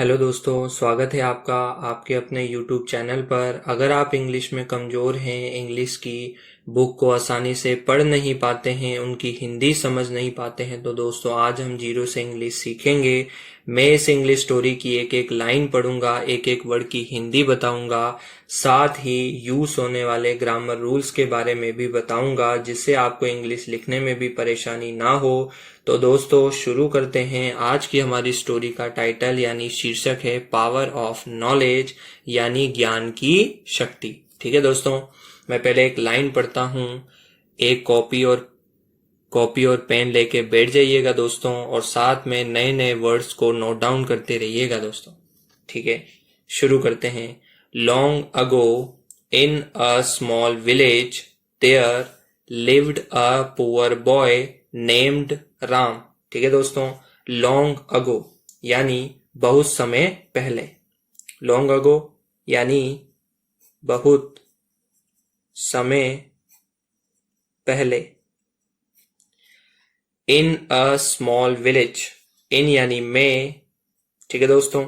Hello दोस्तों, स्वागत है आपका आपके अपने YouTube चैनल पर। अगर आप इंग्लिश में कमज़ोर हैं, इंग्लिश की बुक को आसानी से पढ़ नहीं पाते हैं, उनकी हिंदी समझ नहीं पाते हैं, तो दोस्तों आज हम जीरो से इंग्लिश सीखेंगे। मैं इस इंग्लिश स्टोरी की एक एक लाइन पढ़ूंगा, एक एक वर्ड की हिंदी बताऊंगा, साथ ही यूज होने वाले ग्रामर रूल्स के बारे में भी बताऊंगा, जिससे आपको इंग्लिश लिखने में भी परेशानी ना हो। तो दोस्तों शुरू करते हैं। आज की हमारी स्टोरी का टाइटल यानी शीर्षक है पावर ऑफ नॉलेज, यानी ज्ञान की शक्ति। ठीक है दोस्तों, मैं पहले एक लाइन पढ़ता हूँ। एक कॉपी और पेन लेके बैठ जाइएगा दोस्तों, और साथ में नए नए वर्ड्स को नोट डाउन करते रहिएगा दोस्तों। ठीक है, शुरू करते हैं। Long ago in a small village there lived a poor boy named Ram. ठीक है दोस्तों, लॉन्ग अगो यानी बहुत समय पहले। लॉन्ग अगो यानी बहुत समय पहले। इन अ स्मॉल विलेज, इन यानी में, ठीक है दोस्तों,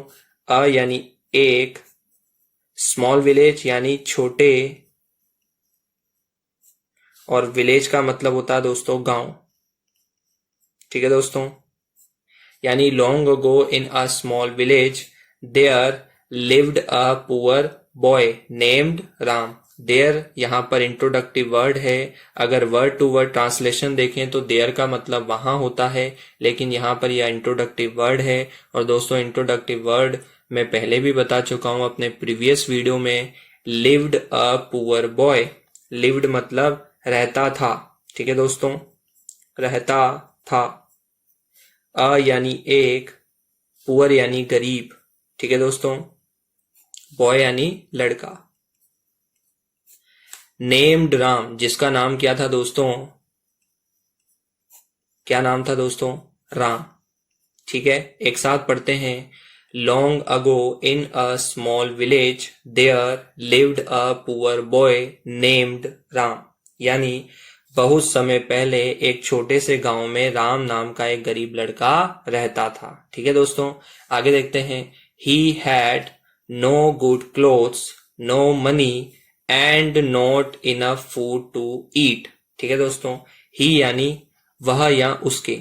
अ यानी एक, स्मॉल विलेज यानी छोटे, और विलेज का मतलब होता है दोस्तों गांव। ठीक है दोस्तों, यानी long ago in a small village there lived a poor boy named Ram. There यहाँ पर इंट्रोडक्टिव वर्ड है। अगर वर्ड टू वर्ड ट्रांसलेशन देखें तो देयर का मतलब वहां होता है, लेकिन यहाँ पर यह इंट्रोडक्टिव वर्ड है। और दोस्तों इंट्रोडक्टिव वर्ड मैं पहले भी बता चुका हूं अपने प्रीवियस वीडियो में। Lived a poor boy, lived मतलब रहता था। ठीक है दोस्तों, रहता था। अ यानी एक, पुअर यानी गरीब। ठीक है दोस्तों, बॉय यानी लड़का। नेम्ड राम, जिसका नाम क्या था दोस्तों, क्या नाम था दोस्तों, राम। ठीक है, एक साथ पढ़ते हैं। Long ago in a small village there lived a poor boy named Ram, यानी बहुत समय पहले एक छोटे से गांव में राम नाम का एक गरीब लड़का रहता था। ठीक है दोस्तों, आगे देखते हैं। He had no good clothes, no money and not enough food to eat. ठीक है दोस्तों, ही यानी वह या उसके।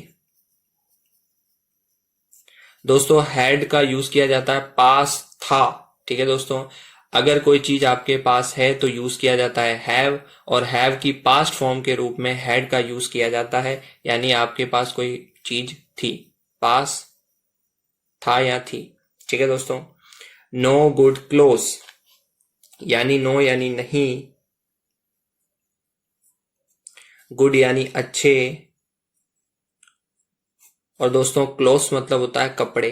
दोस्तों हैड का यूज किया जाता है पास था। ठीक है दोस्तों, अगर कोई चीज आपके पास है तो यूज किया जाता है हैव, और हैव की पास्ट फॉर्म के रूप में हैड का यूज किया जाता है, यानी आपके पास कोई चीज थी, पास था या थी। ठीक है दोस्तों, नो गुड क्लोज यानी नो यानी नहीं, गुड यानी अच्छे, और दोस्तों क्लोथ मतलब होता है कपड़े।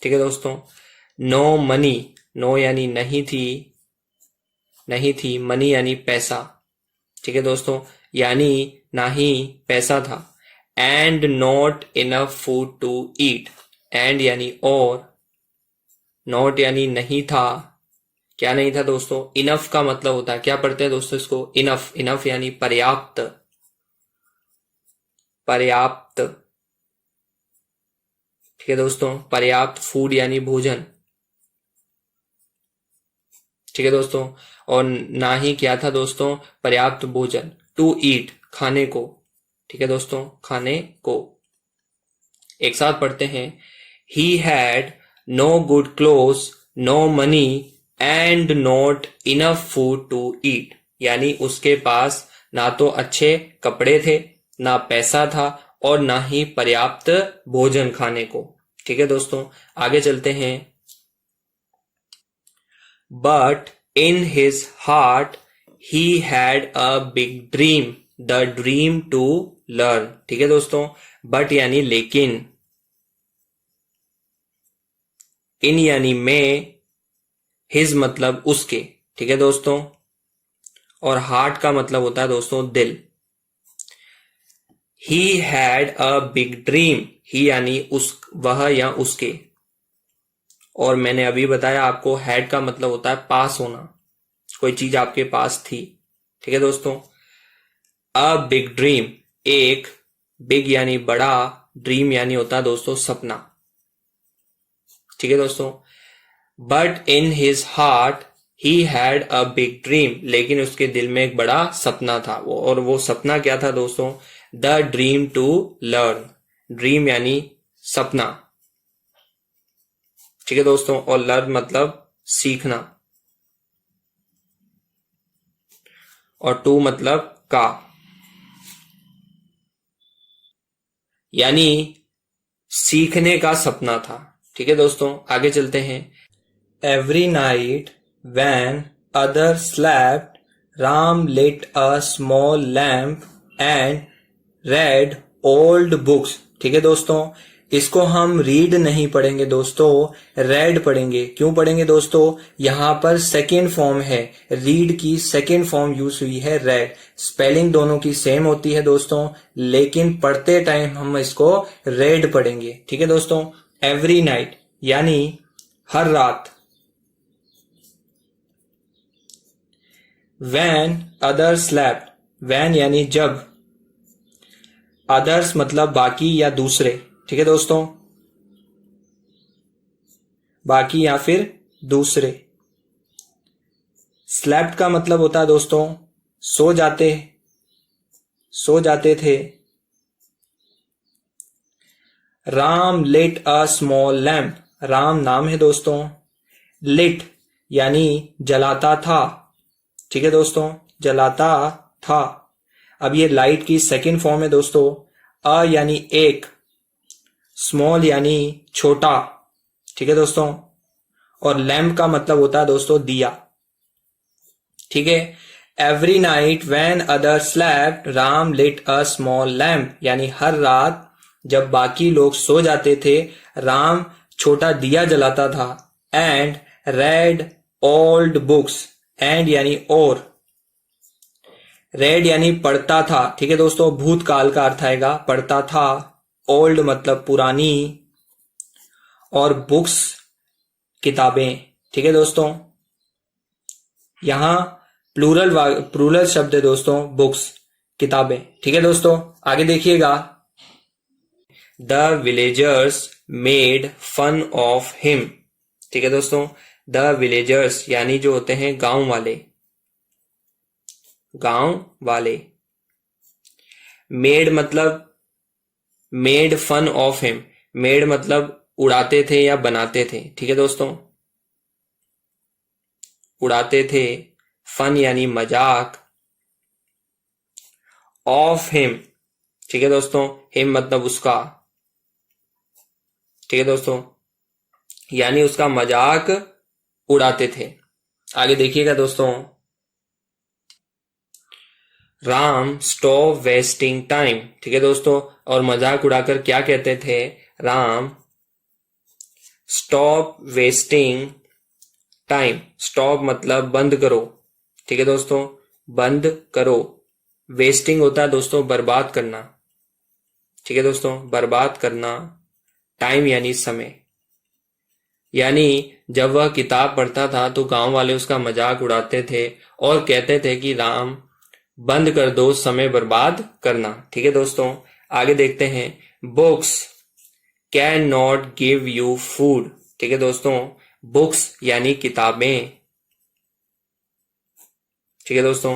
ठीक है दोस्तों, नो मनी, नो यानी नहीं थी, नहीं थी, मनी यानी पैसा। ठीक है दोस्तों, यानी ना ही पैसा था। And not enough food to eat, and यानी और, नॉट यानी नहीं था। क्या नहीं था दोस्तों, इनफ का मतलब होता है, क्या पढ़ते हैं दोस्तों इसको, इनफ। इनफ यानी पर्याप्त, पर्याप्त। ठीक है दोस्तों, पर्याप्त फूड यानी भोजन। ठीक है दोस्तों, और ना ही क्या था दोस्तों, पर्याप्त भोजन, टू ईट खाने को। ठीक है दोस्तों, खाने को। एक साथ पढ़ते हैं। He had no good clothes, no money and not enough food to eat, यानी उसके पास ना तो अच्छे कपड़े थे, ना पैसा था, और ना ही पर्याप्त भोजन खाने को। ठीक है दोस्तों, आगे चलते हैं। But in his heart he had a big dream, the dream to learn। ठीक है दोस्तों, बट यानी लेकिन, इन यानी में, हिज मतलब उसके। ठीक है दोस्तों, और हार्ट का मतलब होता है दोस्तों दिल। He had a big dream, he यानी उस, वह या उसके, और मैंने अभी बताया आपको हैड का मतलब होता है पास होना, कोई चीज आपके पास थी। ठीक है दोस्तों, अ बिग ड्रीम, एक, बिग यानी बड़ा, ड्रीम यानी होता है दोस्तों सपना। ठीक है दोस्तों। But in his heart he had a big dream, लेकिन उसके दिल में एक बड़ा सपना था, और वो सपना क्या था दोस्तों? The dream to learn. Dream यानी सपना, ठीक है दोस्तों, और लर्न मतलब सीखना, और टू मतलब का, यानी सीखने का सपना था। ठीक है दोस्तों, आगे चलते हैं। Every night when other slept Ram lit a small lamp and read old books. ठीक है दोस्तों, इसको हम रीड नहीं पढ़ेंगे दोस्तों, रेड पढ़ेंगे। क्यों पढ़ेंगे दोस्तों? यहां पर सेकेंड फॉर्म है, रीड की सेकेंड फॉर्म यूज हुई है रेड। स्पेलिंग दोनों की सेम होती है दोस्तों, लेकिन पढ़ते टाइम हम इसको रेड पढ़ेंगे। ठीक है दोस्तों। एवरी नाइट यानी हर रात। वैन अदर स्लैप्ड, वैन यानी जब, अदर्स मतलब बाकी या दूसरे। ठीक है दोस्तों, बाकी या फिर दूसरे। स्लेप्ट का मतलब होता है दोस्तों सो जाते, सो जाते थे। Ram lit a small lamp, Ram नाम है दोस्तों। लिट यानी जलाता था। ठीक है दोस्तों, जलाता था। अब ये लाइट की सेकंड फॉर्म है दोस्तों। अ यानी एक, स्मॉल यानी छोटा। ठीक है दोस्तों, और लैम्प का मतलब होता है दोस्तों दिया। ठीक है। Every night when other slept Ram lit a small lamp, यानी हर रात जब बाकी लोग सो जाते थे राम छोटा दिया जलाता था। And read old books, and यानी और, रेड यानी पढ़ता था। ठीक है दोस्तों, भूतकाल का अर्थ आएगा, पढ़ता था। ओल्ड मतलब पुरानी, और बुक्स किताबें। ठीक है दोस्तों, यहां प्लूरल शब्द है दोस्तों, बुक्स किताबें। ठीक है दोस्तों, आगे देखिएगा। The villagers made fun of him. ठीक है दोस्तों, द विलेजर्स यानी जो होते हैं गांव वाले, गांव वाले। मेड मतलब, made fun of him, made मतलब उड़ाते थे या बनाते थे। ठीक है दोस्तों, उड़ाते थे। फन यानी मजाक। ऑफ हिम, ठीक है दोस्तों, हिम मतलब उसका। ठीक है दोस्तों, यानी उसका मजाक उड़ाते थे। आगे देखिएगा दोस्तों। Ram stop wasting time. ठीक है दोस्तों, और मजाक उड़ाकर क्या कहते थे? Ram stop wasting time. Stop मतलब बंद करो। ठीक है दोस्तों, बंद करो। वेस्टिंग होता है दोस्तों बर्बाद करना। ठीक है दोस्तों, बर्बाद करना। टाइम यानी समय। यानी जब वह किताब पढ़ता था तो गांव वाले उसका मजाक उड़ाते थे और कहते थे कि राम बंद कर दो समय बर्बाद करना। ठीक है दोस्तों, आगे देखते हैं। Books can not give you food. ठीक है दोस्तों, बुक्स यानी किताबें। ठीक है दोस्तों,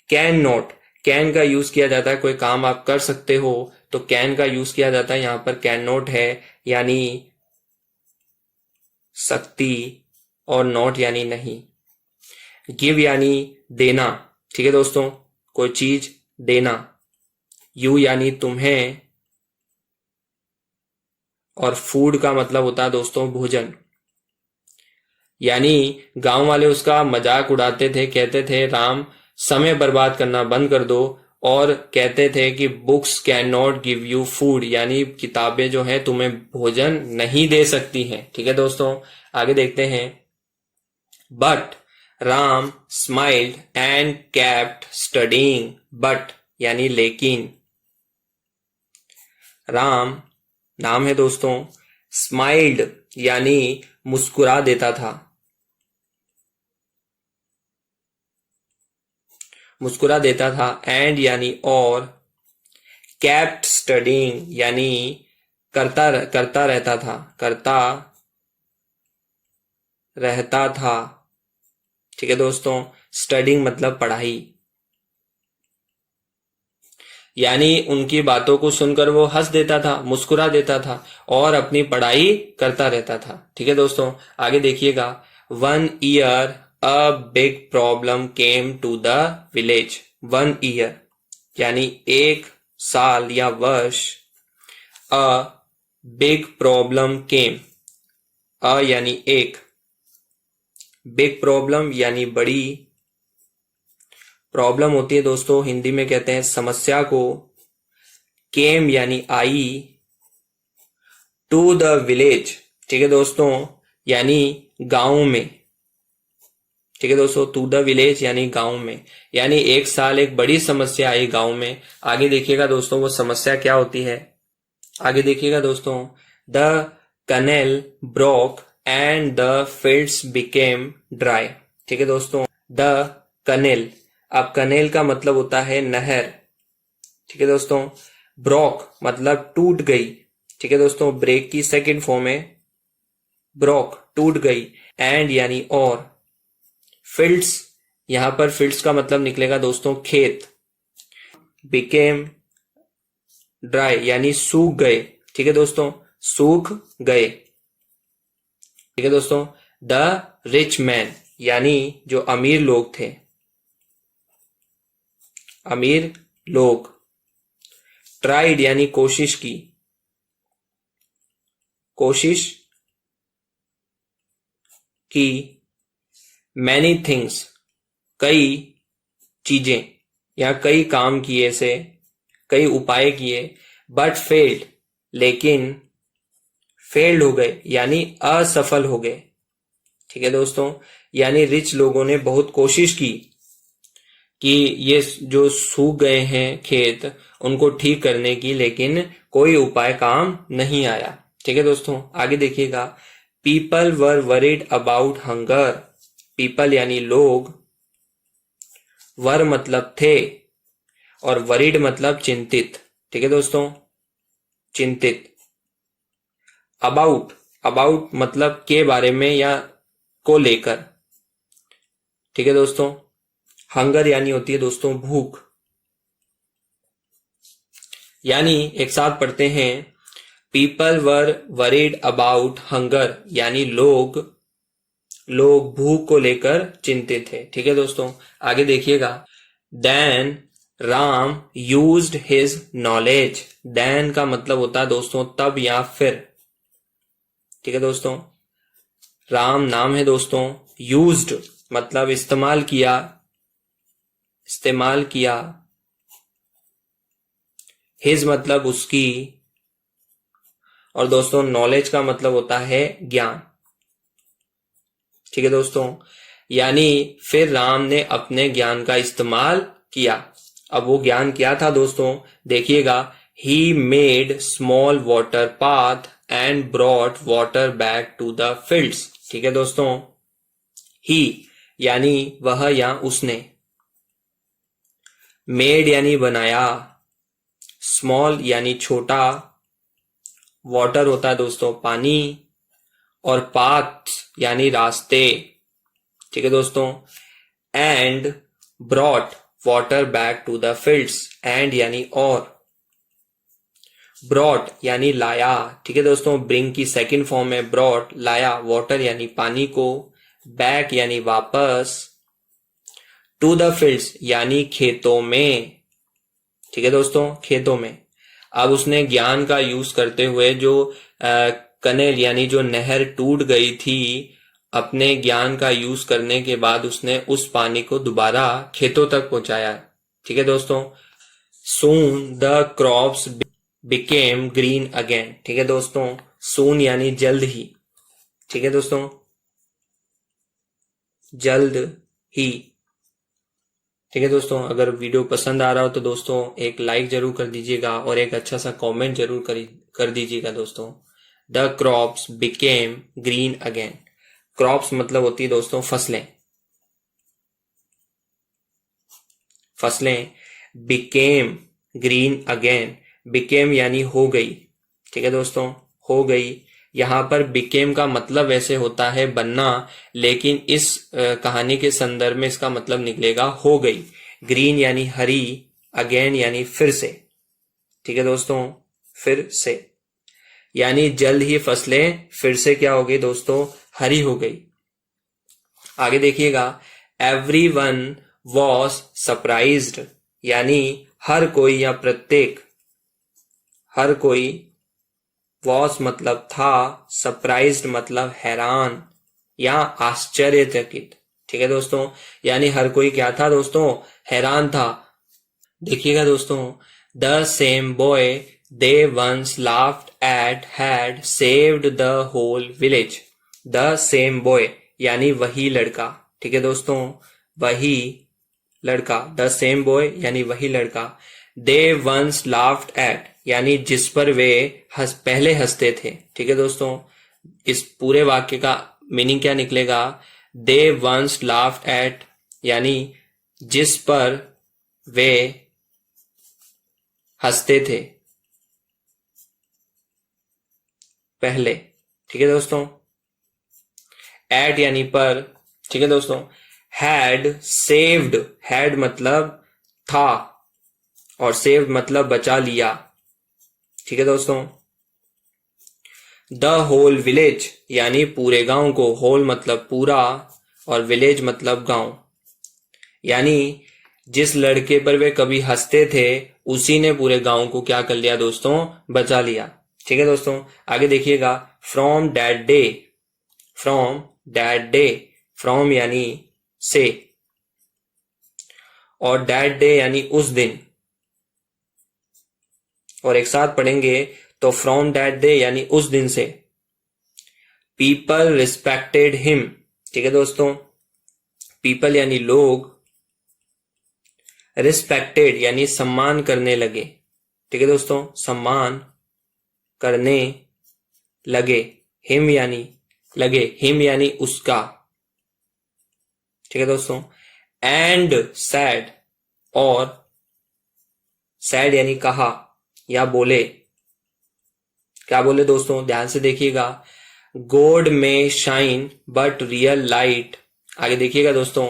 कैन नॉट, कैन का यूज किया जाता है कोई काम आप कर सकते हो तो कैन का यूज किया जाता है। यहां पर कैन नॉट है यानी सकती, और नॉट यानी नहीं। गिव यानी देना। ठीक है दोस्तों, कोई चीज देना। यू यानी तुम्हें, और फूड का मतलब होता है दोस्तों भोजन। यानी गांव वाले उसका मजाक उड़ाते थे, कहते थे राम समय बर्बाद करना बंद कर दो, और कहते थे कि books can not give you food, यानी किताबें जो है तुम्हें भोजन नहीं दे सकती हैं। ठीक है दोस्तों, आगे देखते हैं। But Ram smiled and kept studying. But यानी लेकिन, राम नाम है दोस्तों। स्माइल्ड यानी मुस्कुरा देता था, मुस्कुरा देता था। एंड यानी और, केप्ट स्टडीइंग यानी करता रहता था, करता रहता था। ठीक है दोस्तों, स्टडिंग मतलब पढ़ाई, यानी उनकी बातों को सुनकर वो हंस देता था, मुस्कुरा देता था और अपनी पढ़ाई करता रहता था। ठीक है दोस्तों, आगे देखिएगा। 1 year a big problem came to the village. 1 year यानी 1 साल या वर्ष। अ बिग प्रॉब्लम केम, अ यानी एक, बिग प्रॉब्लम यानी बड़ी, प्रॉब्लम होती है दोस्तों हिंदी में कहते हैं समस्या को, केम यानी आई, टू द विलेज, ठीक है दोस्तों, यानी गांव में। ठीक है दोस्तों, टू द विलेज यानी गांव में, यानी 1 साल एक बड़ी समस्या आई गांव में। आगे देखिएगा दोस्तों वो समस्या क्या होती है। आगे देखिएगा दोस्तों, द कनेल broke and the fields became dry. ठीक है दोस्तों, द कनेल, अब कनेल का मतलब होता है नहर। ठीक है दोस्तों, ब्रोक मतलब टूट गई। ठीक है दोस्तों, ब्रेक की सेकंड फॉर्म है ब्रोक, टूट गई, एंड यानी और, फील्ड्स, यहां पर फील्ड्स का मतलब निकलेगा दोस्तों खेत, बिकेम ड्राई यानी सूख गए। ठीक है दोस्तों, सूख गए। ठीक है दोस्तों, द रिच मैन यानी जो अमीर लोग थे, अमीर लोग, ट्राइड यानी कोशिश की, कोशिश की, मैनी थिंग्स कई चीजें या कई काम किए से, कई उपाय किए, बट फेल्ड लेकिन फेल्ड हो गए यानी असफल हो गए। ठीक है दोस्तों, यानी रिच लोगों ने बहुत कोशिश की कि ये जो सूख गए हैं खेत उनको ठीक करने की, लेकिन कोई उपाय काम नहीं आया। ठीक है दोस्तों, आगे देखिएगा। People were worried about hunger, people यानी लोग, वर मतलब थे और वरीड मतलब चिंतित। ठीक है दोस्तों, चिंतित। अबाउट, अबाउट मतलब के बारे में या को लेकर। ठीक है दोस्तों, हंगर यानी होती है दोस्तों भूख, यानी एक साथ पढ़ते हैं, people were worried about hunger यानी लोग भूख को लेकर चिंतित थे। ठीक है दोस्तों, आगे देखिएगा। Then Ram used his knowledge, then का मतलब होता है दोस्तों तब या फिर। ठीक है दोस्तों, राम नाम है दोस्तों, यूज्ड मतलब इस्तेमाल किया, इस्तेमाल किया, हिज मतलब उसकी, और दोस्तों नॉलेज का मतलब होता है ज्ञान। ठीक है दोस्तों, यानी फिर राम ने अपने ज्ञान का इस्तेमाल किया। अब वो ज्ञान क्या था दोस्तों, देखिएगा। He made small water path and brought water back to the fields. ठीक है दोस्तों, ही यानी वह या उसने, मेड यानी बनाया, स्मॉल यानी छोटा, वाटर होता है दोस्तों पानी, और पाथ यानी रास्ते। ठीक है दोस्तों, and brought water back to the fields, and यानी और, ब्रॉट यानी लाया। ठीक है दोस्तों, ब्रिंग की सेकंड फॉर्म है ब्रॉट, लाया, वाटर यानी पानी को, बैक यानी वापस, टू द फील्ड्स यानी खेतों में। ठीक है दोस्तों, खेतों में। अब उसने ज्ञान का यूज करते हुए जो कनेल यानी जो नहर टूट गई थी, अपने ज्ञान का यूज करने के बाद उसने उस पानी को दोबारा खेतों तक पहुंचाया। ठीक है दोस्तों, soon the crops became green again. ठीक है दोस्तों, सून यानी जल्द ही। ठीक है दोस्तों, जल्द ही। ठीक है दोस्तों, अगर वीडियो पसंद आ रहा हो तो दोस्तों एक लाइक जरूर कर दीजिएगा और एक अच्छा सा कमेंट जरूर कर दीजिएगा दोस्तों। The crops became green again, crops मतलब होती है दोस्तों फसलें, फसलें, बिकेम ग्रीन अगेन, बिकेम यानी हो गई। ठीक है दोस्तों, हो गई, यहाँ पर बिकेम का मतलब वैसे होता है बनना, लेकिन इस कहानी के संदर्भ में इसका मतलब निकलेगा हो गई। ग्रीन यानी हरी, अगेन यानी फिर से, ठीक है दोस्तों, फिर से, यानी जल्द ही फसलें फिर से क्या हो गई दोस्तों, हरी हो गई। आगे देखिएगा, एवरीवन वॉज सरप्राइज्ड, यानी हर कोई या प्रत्येक, हर कोई, वॉज मतलब था, सरप्राइज्ड मतलब हैरान या आश्चर्यचकित, ठीक है दोस्तों, यानी हर कोई क्या था दोस्तों, हैरान था। देखिएगा दोस्तों, the same boy they once laughed at had saved the whole village. The same boy यानी वही लड़का, ठीक है दोस्तों, वही लड़का, द सेम बॉय यानी वही लड़का, दे वंस लाफ्ड एट यानी जिस पर वे पहले हंसते थे, ठीक है दोस्तों। इस पूरे वाक्य का मीनिंग क्या निकलेगा, दे वंस लाफ्ड एट यानी जिस पर वे हंसते थे पहले, ठीक है दोस्तों। एट यानी पर, ठीक है दोस्तों। हैड सेव्ड, हैड मतलब था और सेव्ड मतलब बचा लिया, ठीक है दोस्तों। द होल विलेज यानी पूरे गांव को, होल मतलब पूरा और विलेज मतलब गांव, यानी जिस लड़के पर वे कभी हंसते थे उसी ने पूरे गांव को क्या कर लिया दोस्तों, बचा लिया, ठीक है दोस्तों। आगे देखिएगा, from that day, from that day, from यानी से और दैट डे यानी उस दिन, और एक साथ पढ़ेंगे तो फ्रॉम दैट डे यानी उस दिन से, पीपल रिस्पेक्टेड हिम, ठीक है दोस्तों। पीपल यानी लोग, रिस्पेक्टेड यानी सम्मान करने लगे, ठीक है दोस्तों, सम्मान करने लगे, हिम यानी लगे, हिम यानी उसका, ठीक है दोस्तों। एंड सैड, और सैड यानी कहा या बोले, क्या बोले दोस्तों, ध्यान से देखिएगा, गोल्ड में शाइन बट रियल लाइट, आगे देखिएगा दोस्तों,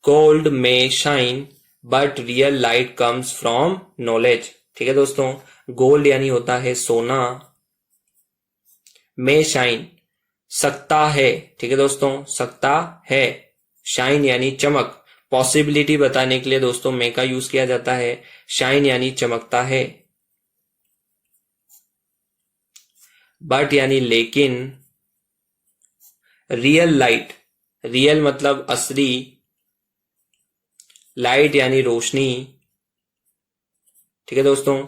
गोल्ड में shine but real light comes from knowledge, ठीक है दोस्तों। गोल्ड यानी होता है सोना, में शाइन सकता है, ठीक है दोस्तों, सकता है, शाइन यानी चमक, पॉसिबिलिटी बताने के लिए दोस्तों में का यूज किया जाता है, शाइन यानी चमकता है। बट यानी लेकिन, रियल लाइट, रियल मतलब असली, लाइट यानी रोशनी, ठीक है दोस्तों।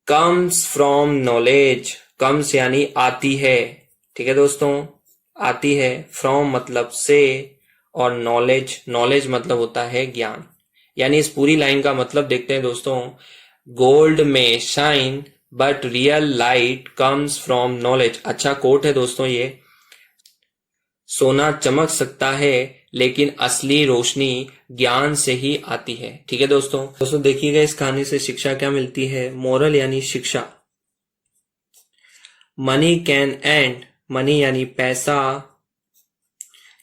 कम्स फ्रॉम नॉलेज, कम्स यानी आती है, ठीक है दोस्तों, आती है, फ्रॉम मतलब से और नॉलेज, नॉलेज मतलब होता है ज्ञान, यानी इस पूरी लाइन का मतलब देखते हैं दोस्तों, गोल्ड में shine but real light comes from knowledge, अच्छा कोट है दोस्तों ये, सोना चमक सकता है लेकिन असली रोशनी ज्ञान से ही आती है, ठीक है दोस्तों देखिएगा इस कहानी से शिक्षा क्या मिलती है, मोरल यानी शिक्षा। मनी कैन एंड, मनी यानी पैसा,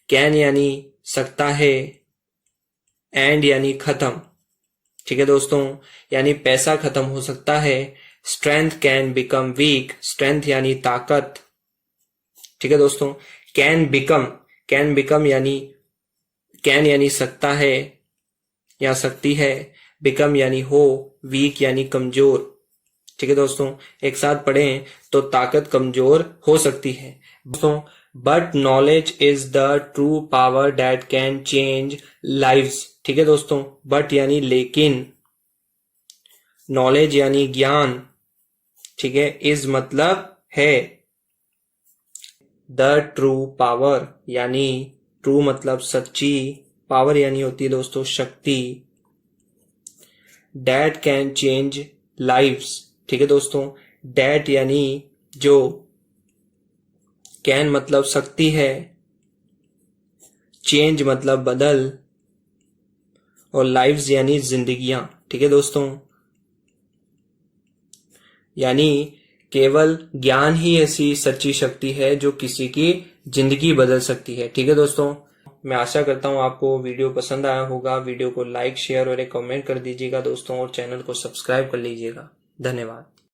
कैन यानी सकता है, एंड यानी खत्म, ठीक है दोस्तों, यानी पैसा खत्म हो सकता है। Strength can become weak, strength यानी ताकत, ठीक है दोस्तों। कैन बिकम यानी, कैन यानी सकता है या सकती है, बिकम यानी हो, वीक यानी कमजोर, ठीक है दोस्तों। एक साथ पढ़ें तो ताकत कमजोर हो सकती है दोस्तों। But knowledge is the true power that can change lives, ठीक है दोस्तों। बट यानी लेकिन, नॉलेज यानी ज्ञान, ठीक है, इज मतलब है, द ट्रू पावर यानी ट्रू मतलब सच्ची, पावर यानी होती है दोस्तों शक्ति, दैट कैन चेंज लाइव्स, ठीक है दोस्तों। दैट यानी जो, कैन मतलब सकती है, चेंज मतलब बदल, और लाइव्स यानी जिंदगियां, ठीक है दोस्तों। यानी केवल ज्ञान ही ऐसी सच्ची शक्ति है जो किसी की जिंदगी बदल सकती है। ठीक है दोस्तों, मैं आशा करता हूँ आपको वीडियो पसंद आया होगा। वीडियो को लाइक, शेयर और एक कमेंट कर दीजिएगा दोस्तों, और चैनल को सब्सक्राइब कर लीजिएगा। धन्यवाद।